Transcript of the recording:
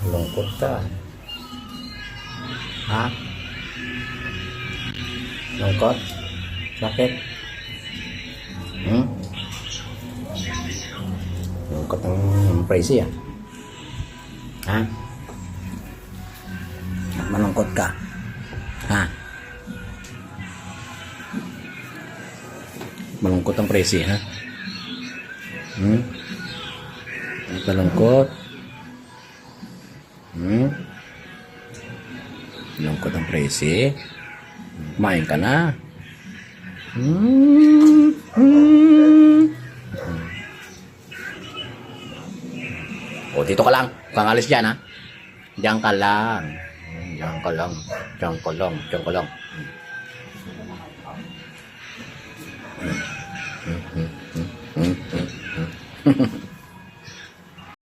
Lungkot ka. Ha? Lungkot? Bakit? Lungkot ang presi ah. Ha? Malungkot ka? Ha? Malungkot ang presi ha? Malungkot? Malungkot ang presi? Kumain ka na? O, dito ka lang. Kang alis dyan, ha? Diyan ka lang. Diyan ka lang. Diyan ka lang. Diyan ka lang.